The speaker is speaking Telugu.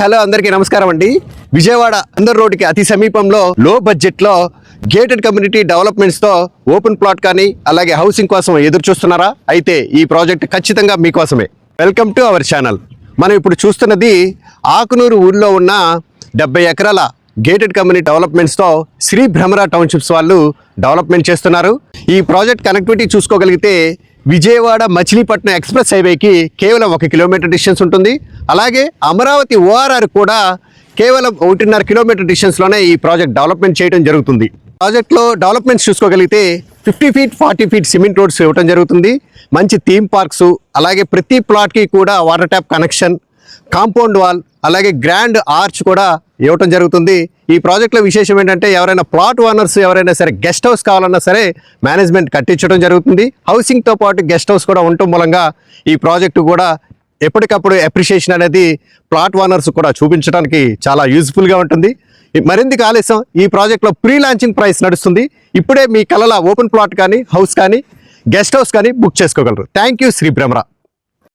హలో అందరికీ నమస్కారం అండి. విజయవాడ అందర్ రోడ్డుకి అతి సమీపంలో లో బడ్జెట్లో గేటెడ్ కమ్యూనిటీ డెవలప్మెంట్స్ తో ఓపెన్ ప్లాట్ కానీ అలాగే హౌసింగ్ కోసం ఎదురు చూస్తున్నారా? అయితే ఈ ప్రాజెక్ట్ ఖచ్చితంగా మీకోసమే. Welcome to our channel. మనం ఇప్పుడు చూస్తున్నది ఆకునూరు ఊర్లో ఉన్న 70 ఎకరాల గేటెడ్ కమ్యూనిటీ డెవలప్మెంట్స్తో శ్రీ భ్రమరా టౌన్షిప్స్ వాళ్ళు డెవలప్మెంట్ చేస్తున్నారు. ఈ ప్రాజెక్ట్ కనెక్టివిటీ చూసుకోగలిగితే విజయవాడ మచిలీపట్నం ఎక్స్ప్రెస్ హైవేకి కేవలం 1 కిలోమీటర్ డిస్టెన్స్ ఉంటుంది. అలాగే అమరావతి ఓఆర్ఆర్ కూడా కేవలం 1.5 కిలోమీటర్ డిస్టెన్స్లోనే ఈ ప్రాజెక్ట్ డెవలప్మెంట్ చేయడం జరుగుతుంది. ప్రాజెక్ట్లో డెవలప్మెంట్స్ చూసుకోగలిగితే 50 ఫీట్ 40 ఫీట్ సిమెంట్ రోడ్స్ ఇవ్వడం జరుగుతుంది. మంచి థీమ్ పార్క్స్, అలాగే ప్రతి ప్లాట్కి కూడా water tap connection, compound wall, అలాగే గ్రాండ్ ఆర్చ్ కూడా ఇవ్వటం జరుగుతుంది. ఈ ప్రాజెక్ట్లో విశేషం ఏంటంటే ఎవరైనా ప్లాట్ ఓనర్స్ ఎవరైనా సరే గెస్ట్ హౌస్ కావాలన్నా సరే మేనేజ్మెంట్ కట్టించడం జరుగుతుంది. హౌసింగ్తో పాటు గెస్ట్ హౌస్ కూడా ఉండటం మూలంగా ఈ ప్రాజెక్టు కూడా ఎప్పటికప్పుడు అప్రిషియేషన్ అనేది ప్లాట్ ఓనర్స్ కూడా చూపించడానికి చాలా యూజ్ఫుల్గా ఉంటుంది. మరింత ఆలస్యం ఈ ప్రాజెక్ట్లో ప్రీ లాంచింగ్ ప్రైస్ నడుస్తుంది. ఇప్పుడే మీ కలల ఓపెన్ ప్లాట్ కానీ హౌస్ కానీ గెస్ట్ హౌస్ కానీ బుక్ చేసుకోగలరు. Thank you Sri Bhramara.